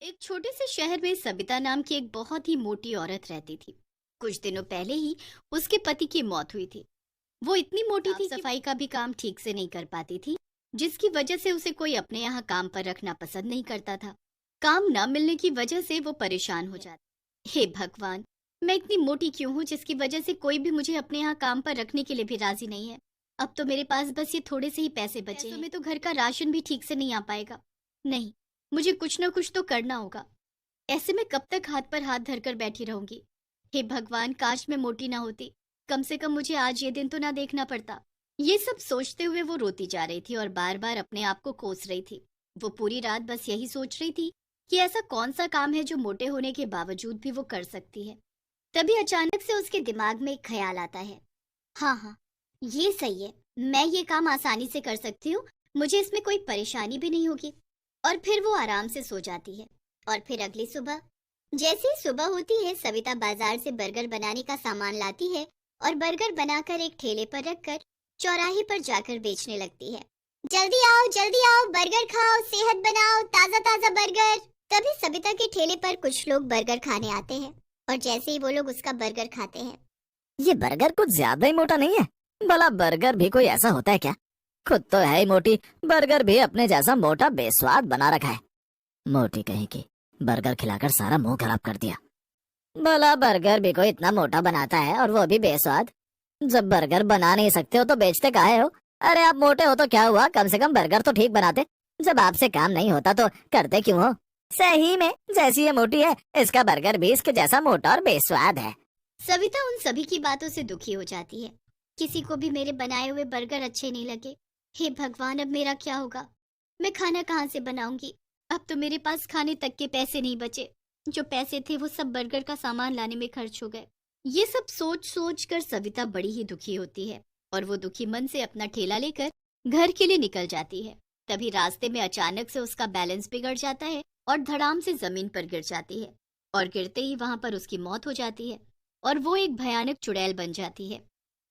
एक छोटे से शहर में सबिता नाम की एक बहुत ही मोटी औरत रहती थी। कुछ दिनों पहले ही उसके पति की मौत हुई थी। वो इतनी मोटी थी कि सफाई का भी काम ठीक से नहीं कर पाती थी, जिसकी वजह से उसे कोई अपने यहाँ काम पर रखना पसंद नहीं करता था। काम न मिलने की वजह से वो परेशान हो जाती। हे भगवान, मैं इतनी मोटी क्यों हूँ जिसकी वजह से कोई भी मुझे अपने यहाँ काम पर रखने के लिए भी राजी नहीं है। अब तो मेरे पास बस ये थोड़े से ही पैसे बचे हैं, तो घर का राशन भी ठीक से नहीं आ पाएगा। नहीं, मुझे कुछ न कुछ तो करना होगा। ऐसे में कब तक हाथ पर हाथ धरकर बैठी रहूंगी। हे भगवान, काश मैं मोटी ना होती, कम से कम मुझे आज ये दिन तो ना देखना पड़ता। ये सब सोचते हुए वो रोती जा रही थी और बार बार अपने आप को कोस रही थी। वो पूरी रात बस यही सोच रही थी कि ऐसा कौन सा काम है जो मोटे होने के बावजूद भी वो कर सकती है। तभी अचानक से उसके दिमाग में एक ख्याल आता है। हाँ हाँ, ये सही है, मैं ये काम आसानी से कर सकती हूँ, मुझे इसमें कोई परेशानी भी नहीं होगी। और फिर वो आराम से सो जाती है। और फिर अगली सुबह, जैसे ही सुबह होती है, सविता बाजार से बर्गर बनाने का सामान लाती है और बर्गर बनाकर एक ठेले पर रखकर चौराहे पर जाकर बेचने लगती है। जल्दी आओ, बर्गर खाओ, सेहत बनाओ, ताजा ताजा बर्गर। तभी सविता के ठेले पर कुछ लोग बर्गर खाने आते हैं और जैसे ही वो लोग उसका बर्गर खाते हैं, ये बर्गर कुछ ज्यादा ही मोटा नहीं है? भला बर्गर भी कोई ऐसा होता है क्या? खुद तो है ही मोटी, बर्गर भी अपने जैसा मोटा बेस्वाद बना रखा है। मोटी कहीं की, बर्गर खिलाकर सारा मुंह खराब कर दिया। भला बर्गर भी कोई इतना मोटा बनाता है और वो भी बेस्वाद? जब बर्गर बना नहीं सकते हो तो बेचते काहे हो? अरे आप मोटे हो तो क्या हुआ, कम से कम बर्गर तो ठीक बनाते। जब आपसे काम नहीं होता तो करते क्यों हो? सही में जैसी ये मोटी है, इसका बर्गर भी इसके जैसा मोटा और बेस्वाद है। सविता उन सभी की बातों से दुखी हो जाती है। किसी को भी मेरे बनाए हुए बर्गर अच्छे नहीं लगे। हे भगवान, अब मेरा क्या होगा? मैं खाना कहाँ से बनाऊंगी? अब तो मेरे पास खाने तक के पैसे नहीं बचे। जो पैसे थे वो सब बर्गर का सामान लाने में खर्च हो गए। ये सब सोच सोच कर सविता बड़ी ही दुखी होती है और वो दुखी मन से अपना ठेला लेकर घर के लिए निकल जाती है। तभी रास्ते में अचानक से उसका बैलेंस बिगड़ जाता है और धड़ाम से जमीन पर गिर जाती है और गिरते ही वहां पर उसकी मौत हो जाती है और वो एक भयानक चुड़ैल बन जाती है।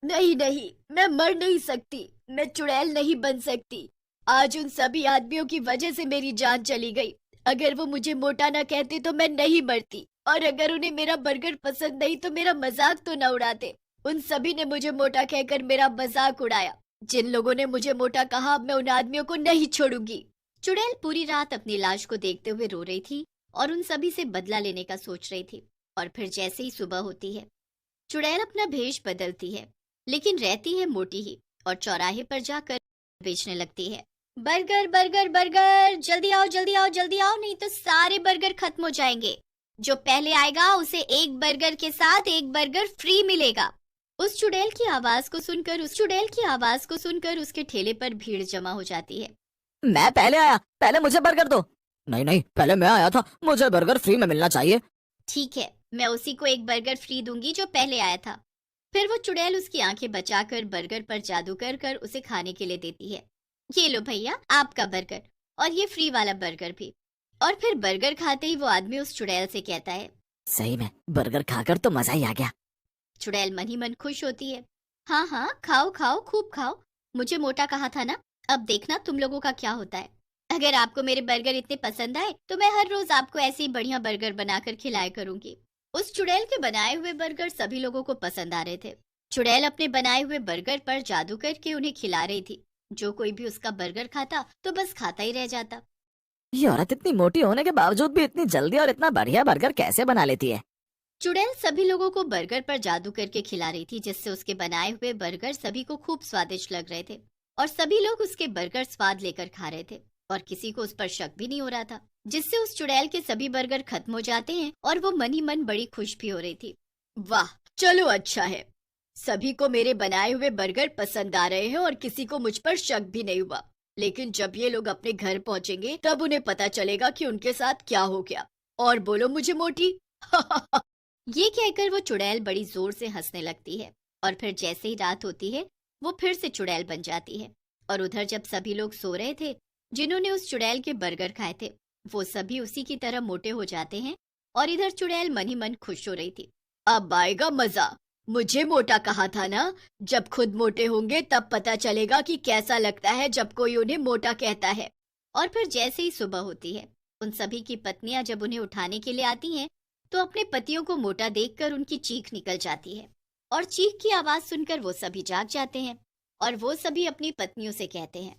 नहीं नहीं, मैं मर नहीं सकती, मैं चुड़ैल नहीं बन सकती। आज उन सभी आदमियों की वजह से मेरी जान चली गई। अगर वो मुझे मोटा ना कहते तो मैं नहीं मरती, और अगर उन्हें मेरा बर्गर पसंद नहीं तो मेरा मजाक तो न उड़ाते। उन सभी ने मुझे मोटा कहकर मेरा मजाक उड़ाया। जिन लोगों ने मुझे मोटा कहा, मैं उन आदमियों को नहीं छोड़ूंगी। चुड़ैल पूरी रात अपनी लाश को देखते हुए रो रही थी और उन सभी से बदला लेने का सोच रही थी। और फिर जैसे ही सुबह होती है, चुड़ैल अपना भेष बदलती है, लेकिन रहती है मोटी ही, और चौराहे पर जाकर बेचने लगती है। बर्गर बर्गर बर्गर, जल्दी आओ जल्दी आओ जल्दी आओ, नहीं तो सारे बर्गर खत्म हो जाएंगे। जो पहले आएगा उसे एक बर्गर के साथ एक बर्गर फ्री मिलेगा। उस चुड़ैल की आवाज को सुनकर उसके ठेले पर भीड़ जमा हो जाती है। मैं पहले आया, पहले मुझे बर्गर दो। नहीं नहीं, पहले मैं आया था, मुझे बर्गर फ्री में मिलना चाहिए। ठीक है, मैं उसी को एक बर्गर फ्री दूंगी जो पहले आया था। फिर वो चुड़ैल उसकी आंखें बचाकर बर्गर पर जादू कर कर उसे खाने के लिए देती है। ये लो भैया, आपका बर्गर, और ये फ्री वाला बर्गर भी। और फिर बर्गर खाते ही वो आदमी उस चुड़ैल से कहता है, सही में बर्गर खाकर तो मजा ही आ गया। चुड़ैल मन ही मन खुश होती है। हाँ हाँ, खाओ खाओ, खूब खाओ। मुझे मोटा कहा था ना, अब देखना तुम लोगों का क्या होता है। अगर आपको मेरे बर्गर इतने पसंद आए तो मैं हर रोज आपको ऐसे ही बढ़िया बर्गर बनाकर खिलाया करूंगी। उस चुड़ैल के बनाए हुए बर्गर सभी लोगों को पसंद आ रहे थे। चुड़ैल अपने बनाए हुए बर्गर पर जादू करके उन्हें खिला रही थी। जो कोई भी उसका बर्गर खाता तो बस खाता ही रह जाता। ये औरत इतनी मोटी होने के बावजूद भी इतनी जल्दी और इतना बढ़िया बर्गर कैसे बना लेती है? चुड़ैल सभी लोगों को बर्गर पर जादू करके खिला रही थी, जिससे उसके बनाए हुए बर्गर सभी को खूब स्वादिष्ट लग रहे थे और सभी लोग उसके बर्गर स्वाद लेकर खा रहे थे और किसी को उस पर शक भी नहीं हो रहा था, जिससे उस चुड़ैल के सभी बर्गर खत्म हो जाते हैं और वो मन ही मन बड़ी खुश भी हो रही थी। वाह, चलो अच्छा है, सभी को मेरे बनाए हुए बर्गर पसंद आ रहे हैं और किसी को मुझ पर शक भी नहीं हुआ। लेकिन जब ये लोग अपने घर पहुंचेंगे तब उन्हें पता चलेगा कि उनके साथ क्या हो गया। और बोलो मुझे मोटी। ये कहकर वो चुड़ैल बड़ी जोर से हंसने लगती है और फिर जैसे ही रात होती है वो फिर से चुड़ैल बन जाती है। और उधर जब सभी लोग सो रहे थे, जिन्होंने उस चुड़ैल के बर्गर खाए थे, वो सभी उसी की तरह मोटे हो जाते हैं और इधर चुड़ैल मन ही मन खुश हो रही थी। अब आएगा मजा, मुझे मोटा कहा था ना, जब खुद मोटे होंगे तब पता चलेगा कि कैसा लगता है जब कोई उन्हें मोटा कहता है। और फिर जैसे ही सुबह होती है, उन सभी की पत्नियां जब उन्हें उठाने के लिए आती हैं, तो अपने पतियों को मोटा देखकर उनकी चीख निकल जाती है और चीख की आवाज सुनकर वो सभी जाग जाते हैं और वो सभी अपनी पत्नियों से कहते हैं,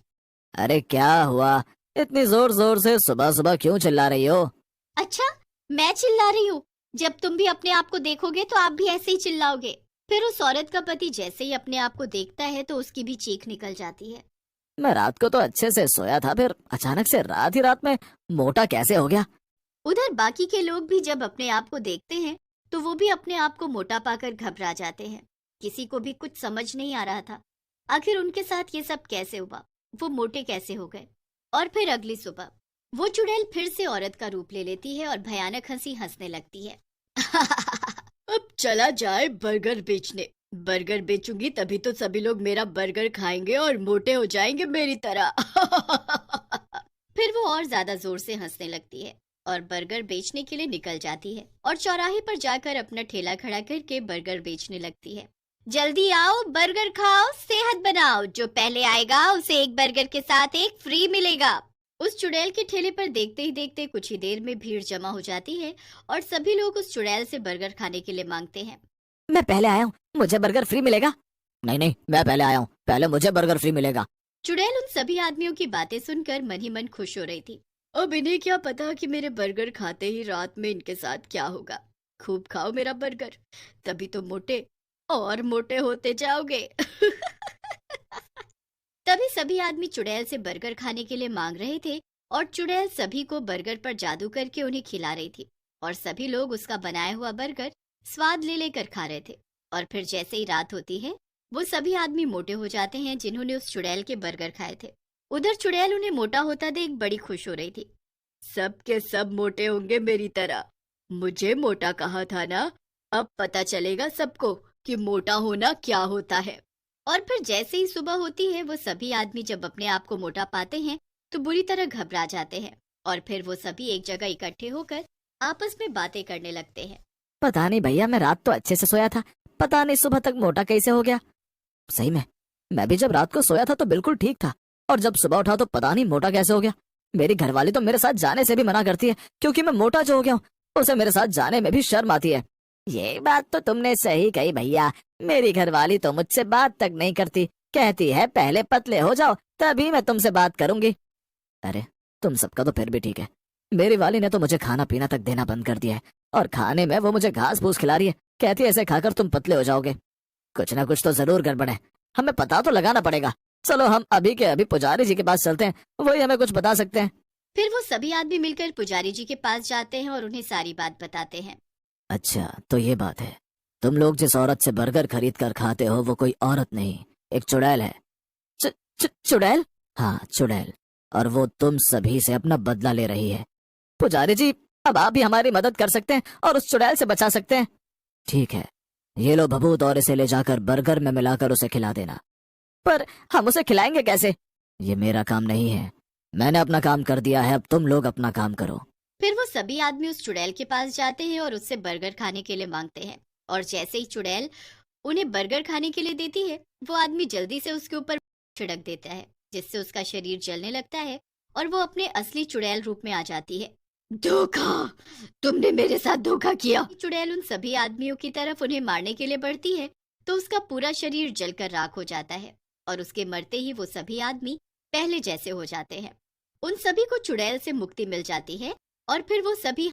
अरे क्या हुआ, इतनी जोर जोर से सुबह सुबह क्यों चिल्ला रही हो? अच्छा, मैं चिल्ला रही हूँ? जब तुम भी अपने आप को देखोगे तो आप भी ऐसे ही चिल्लाओगे। फिर उस औरत का पति जैसे ही अपने आप को देखता है तो उसकी भी चीख निकल जाती है। मैं रात को तो अच्छे से सोया था, फिर अचानक से रात ही रात में मोटा कैसे हो गया? उधर बाकी के लोग भी जब अपने आप को देखते हैं तो वो भी अपने आप को मोटा पाकर घबरा जाते हैं। किसी को भी कुछ समझ नहीं आ रहा था आखिर उनके साथ ये सब कैसे हुआ, वो मोटे कैसे हो गए। और फिर अगली सुबह वो चुड़ैल फिर से औरत का रूप ले लेती है और भयानक हंसी हंसने लगती है। अब चला जाए बर्गर बेचने। बर्गर बेचूंगी तभी तो सभी लोग मेरा बर्गर खाएंगे और मोटे हो जाएंगे मेरी तरह। फिर वो और ज्यादा जोर से हंसने लगती है और बर्गर बेचने के लिए निकल जाती है और चौराहे पर जाकर अपना ठेला खड़ा करके बर्गर बेचने लगती है। जल्दी आओ, बर्गर खाओ, सेहत बनाओ, जो पहले आएगा उसे एक बर्गर के साथ एक फ्री मिलेगा। उस चुड़ैल के ठेले पर देखते ही देखते कुछ ही देर में भीड़ जमा हो जाती है और सभी लोग उस चुड़ैल से बर्गर खाने के लिए मांगते हैं। मैं पहले आया हूँ, मुझे बर्गर फ्री मिलेगा? नहीं नहीं, मैं पहले आया हूँ, पहले मुझे बर्गर फ्री मिलेगा। चुड़ैल उन सभी आदमियों की बातें सुनकर मन ही मन खुश हो रही थी। अब इन्हें क्या पता कि मेरे बर्गर खाते ही रात में इनके साथ क्या होगा। खूब खाओ मेरा बर्गर, तभी तो मोटे और मोटे होते जाओगे। तभी सभी आदमी चुड़ैल से बर्गर खाने के लिए मांग रहे थे और चुड़ैल सभी को बर्गर पर जादू करके उन्हें खिला रही थी और सभी लोग उसका बनाया हुआ बर्गर स्वाद ले लेकर खा रहे थे। और फिर जैसे ही रात होती है वो सभी आदमी मोटे हो जाते हैं जिन्होंने उस चुड़ैल के बर्गर खाए थे। उधर चुड़ैल उन्हें मोटा होता देख बड़ी खुश हो रही थी। सब के सब मोटे होंगे मेरी तरह, मुझे मोटा कहा था ना, अब पता चलेगा सबको कि मोटा होना क्या होता है। और फिर जैसे ही सुबह होती है वो सभी आदमी जब अपने आप को मोटा पाते हैं तो बुरी तरह घबरा जाते हैं और फिर वो सभी एक जगह इकट्ठे होकर आपस में बातें करने लगते हैं। पता नहीं भैया, मैं रात तो अच्छे से सोया था, पता नहीं सुबह तक मोटा कैसे हो गया। सही में मैं भी जब रात को सोया था तो बिल्कुल ठीक था और जब सुबह उठा तो पता नहीं मोटा कैसे हो गया। मेरी घरवाली तो मेरे साथ जाने से भी मना करती है क्योंकि मैं मोटा जो हो गया हूँ, उसे मेरे साथ जाने में भी शर्म आती है। ये बात तो तुमने सही कही भैया, मेरी घरवाली तो मुझसे बात तक नहीं करती, कहती है पहले पतले हो जाओ तभी मैं तुमसे बात करूंगी। अरे तुम सबका तो फिर भी ठीक है, मेरी वाली ने तो मुझे खाना पीना तक देना बंद कर दिया है और खाने में वो मुझे घास फूस खिला रही है, कहती है ऐसे खाकर तुम पतले हो जाओगे। कुछ ना कुछ तो जरूर गड़बड़ है, हमें पता तो लगाना पड़ेगा। चलो हम अभी के अभी पुजारी जी के पास चलते हैं, वही हमें कुछ बता सकते हैं। फिर वो सभी आदमी मिलकर पुजारी जी के पास जाते हैं और उन्हें सारी बात बताते हैं। अच्छा तो ये बात है, तुम लोग जिस औरत से बर्गर खरीद कर खाते हो वो कोई औरत नहीं, एक चुड़ैल है। चुड़ैल? हाँ चुड़ैल, और वो तुम सभी से अपना बदला ले रही है। पुजारी जी अब आप भी हमारी मदद कर सकते हैं और उस चुड़ैल से बचा सकते हैं। ठीक है, ये लो भभूत और इसे ले जाकर बर्गर में मिलाकर उसे खिला देना। पर हम उसे खिलाएंगे कैसे? ये मेरा काम नहीं है, मैंने अपना काम कर दिया है, अब तुम लोग अपना काम करो। फिर वो सभी आदमी उस चुड़ैल के पास जाते हैं और उससे बर्गर खाने के लिए मांगते हैं और जैसे ही चुड़ैल उन्हें बर्गर खाने के लिए देती है वो आदमी जल्दी से उसके ऊपर छिड़क देता है जिससे उसका शरीर जलने लगता है और वो अपने असली चुड़ैल रूप में आ जाती है। धोखा, तुमने मेरे साथ धोखा किया। चुड़ैल उन सभी आदमियों की तरफ उन्हें मारने के लिए बढ़ती है तो उसका पूरा शरीर जलकर राख हो जाता है और उसके मरते ही वो सभी आदमी पहले जैसे हो जाते हैं। उन सभी को चुड़ैल से मुक्ति मिल जाती है और फिर वो सभी